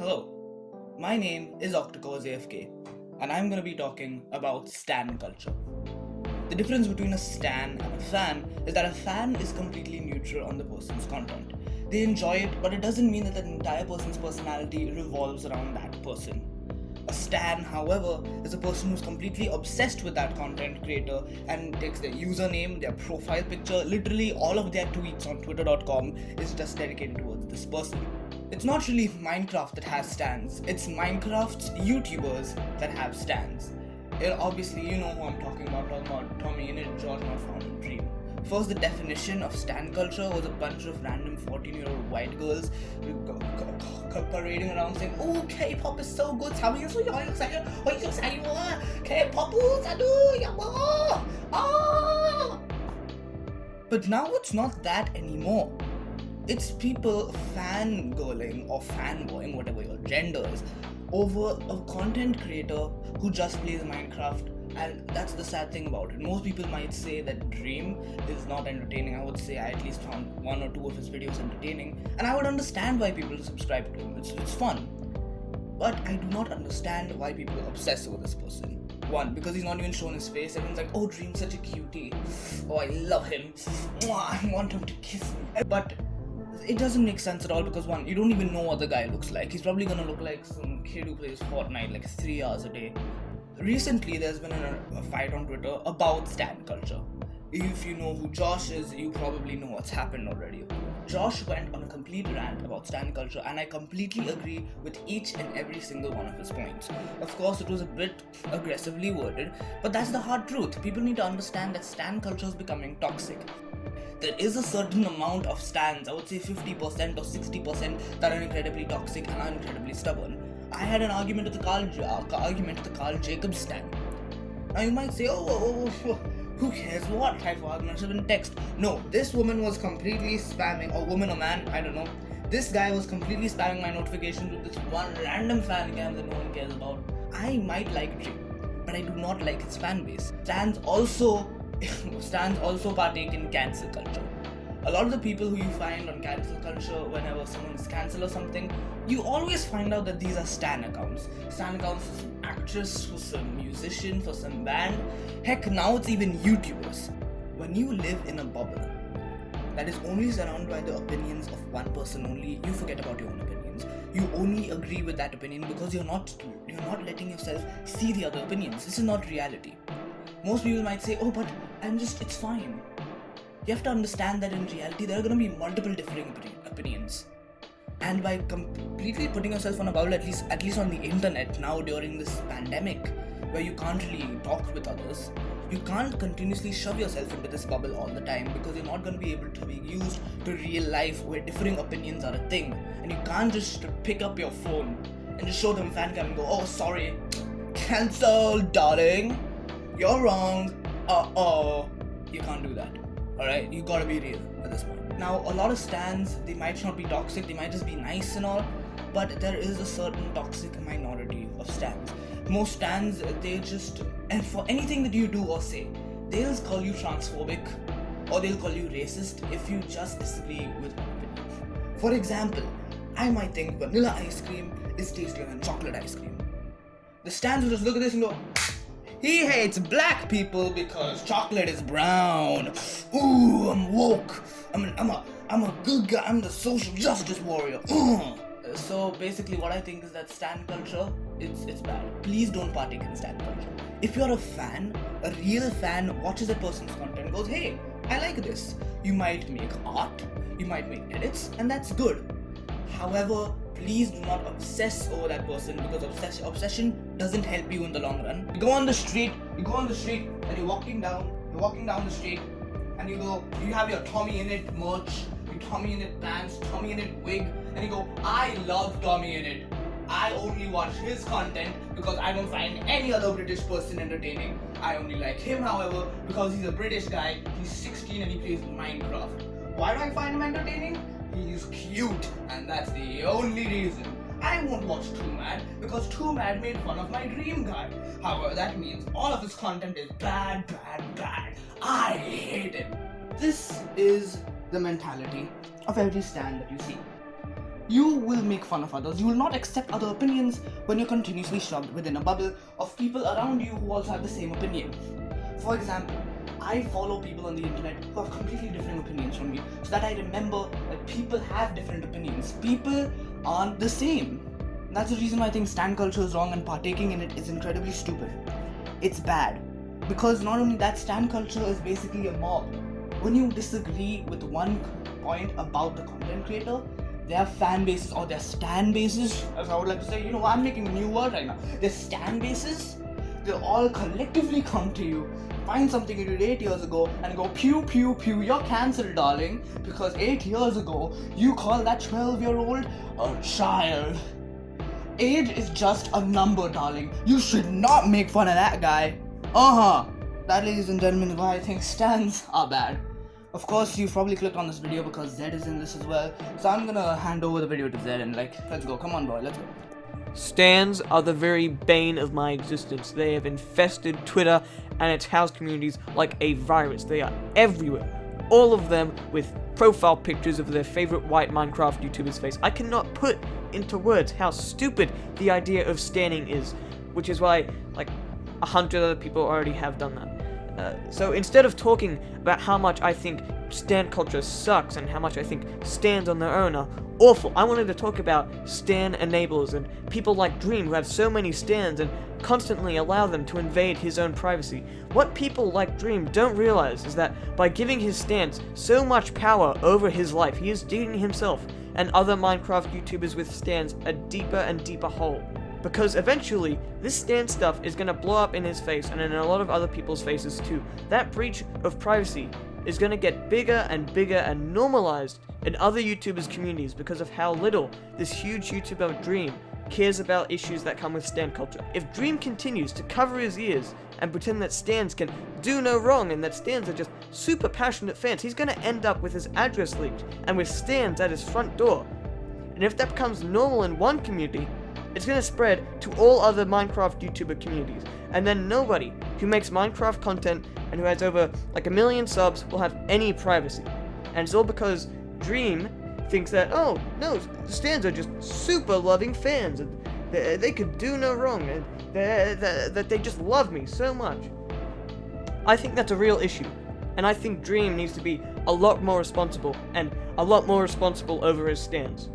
Hello, my name is OctacoreIsAFK, and I'm going to be talking about stan culture. The difference between a stan and a fan is that a fan is completely neutral on the person's content. They enjoy it, but it doesn't mean that the entire person's personality revolves around that person. A stan, however, is a person who's completely obsessed with that content creator and takes their username, their profile picture, literally all of their tweets on twitter.com is just dedicated towards this person. It's not really Minecraft that has stans, it's Minecraft's YouTubers that have stans. Obviously, you know who I'm talking about Tommy and George Not Found in Dream. First, the definition of stan culture was a bunch of random 14-year-old white girls parading around saying, "Oh, K-pop is so good. K-pop But now it's not that anymore. It's people fangirling or fanboying, whatever your gender is, over a content creator who just plays Minecraft. And that's the sad thing about it. Most people might say that Dream is not entertaining. I would say I at least found one or two of his videos entertaining, and I would understand why people subscribe to him. It's fun. But I do not understand why people obsess over this person. One, because he's not even shown his face. Everyone's like, "Oh, Dream's such a cutie. Oh, I love him. I want him to kiss me." But it doesn't make sense at all because one, you don't even know what the guy looks like. He's probably gonna look like some kid who plays Fortnite like 3 hours a day. Recently, there's been a fight on Twitter about stan culture. If you know who Josh is, you probably know what's happened already. Josh went on a complete rant about stan culture, and I completely agree with each and every single one of his points. Of course, it was a bit aggressively worded, but that's the hard truth. People need to understand that stan culture is becoming toxic. There is a certain amount of stans, I would say 50% or 60%, that are incredibly toxic and are incredibly stubborn. I had an argument with the Carl Jacobs stan. Now you might say, oh, who cares what type of arguments have been text? No, this woman was completely spamming, or woman or man, I don't know. This guy was completely spamming my notifications with this one random fan cam that no one cares about. I might like Dream, but I do not like his fan base. Stans also partake in cancel culture. A lot of the people who you find on cancel culture, whenever someone is cancelled or something, you always find out that these are stan accounts. Stan accounts for some actress, for some musician, for some band. Heck, now it's even YouTubers. When you live in a bubble that is only surrounded by the opinions of one person only, you forget about your own opinions. You only agree with that opinion because you're not letting yourself see the other opinions. This is not reality. Most people might say, "Oh, but it's fine." You have to understand that in reality, there are going to be multiple differing opinions. And by completely putting yourself on a bubble, at least on the internet now during this pandemic, where you can't really talk with others, you can't continuously shove yourself into this bubble all the time because you're not going to be able to be used to real life where differing opinions are a thing. And you can't just pick up your phone and just show them fan cam and go, "Oh, sorry, cancel, darling. You're wrong. You can't do that. Alright, you gotta be real at this point. Now, a lot of stans, they might not be toxic, they might just be nice and all, but there is a certain toxic minority of stans. Most stans, and for anything that you do or say, they'll call you transphobic or they'll call you racist if you just disagree with one opinion. For example, I might think vanilla ice cream is tastier than chocolate ice cream. The stans will just look at this and go, "He hates black people because chocolate is brown. Ooh, I'm woke. I'm a good guy. I'm the social justice warrior." So basically, what I think is that stan culture, it's bad. Please don't partake in stan culture. If you're a fan, a real fan watches a person's content and goes, "Hey, I like this." You might make art, you might make edits, and that's good. However, please do not obsess over that person because obsession doesn't help you in the long run. You go on the street and you're walking down the street and you have your Tommy in it merch, your Tommy in it pants, Tommy in it wig, and you go, "I love Tommy in it. I only watch his content because I don't find any other British person entertaining. I only like him, however, because he's a British guy, he's 16 and he plays Minecraft. Why do I find him entertaining? He's cute, and that's the only reason. I won't watch Too Mad because Too Mad made fun of my dream guy. However, that means all of his content is bad. I hate him." This is the mentality of every stan that you see. You will make fun of others. You will not accept other opinions when you're continuously shoved within a bubble of people around you who also have the same opinion. For example, I follow people on the internet who have completely different opinions from me, so that I remember that people have different opinions. People aren't the same. And that's the reason why I think stan culture is wrong and partaking in it is incredibly stupid. It's bad. Because not only that, stan culture is basically a mob. When you disagree with one point about the content creator, their fan bases or their stan bases, as I would like to say, I'm making a new word right now. Their stan bases, they all collectively come to you, find something you did 8 years ago, and go pew pew pew, you're cancelled, darling, because 8 years ago you call that 12-year-old a child. Age is just a number, darling. You should not make fun of that guy. That, ladies and gentlemen, is why I think stans are bad. Of course, you've probably clicked on this video because Zed is in this as well. So I'm gonna hand over the video to Zed and let's go. Come on, boy, let's go. Stans are the very bane of my existence. They have infested Twitter and its house communities like a virus. They are everywhere. All of them with profile pictures of their favorite white Minecraft YouTuber's face. I cannot put into words how stupid the idea of stanning is, which is why, 100 other people already have done that. So instead of talking about how much I think stan culture sucks and how much I think stans on their own are awful, I wanted to talk about stan enablers and people like Dream who have so many stans and constantly allow them to invade his own privacy. What people like Dream don't realize is that by giving his stans so much power over his life, he is digging himself and other Minecraft YouTubers with stans a deeper and deeper hole. Because eventually, this stan stuff is going to blow up in his face and in a lot of other people's faces too. That breach of privacy is going to get bigger and normalized in other YouTubers' communities because of how little this huge YouTuber Dream cares about issues that come with stan culture. If Dream continues to cover his ears and pretend that stans can do no wrong and that stans are just super passionate fans, he's going to end up with his address leaked and with stans at his front door. And if that becomes normal in one community, it's going to spread to all other Minecraft YouTuber communities, and then nobody who makes Minecraft content and who has over 1 million subs will have any privacy. And it's all because Dream thinks that, oh no, stans are just super loving fans, and they could do no wrong, and that they just love me so much. I think that's a real issue, and I think Dream needs to be a lot more responsible, and a lot more responsible over his stans.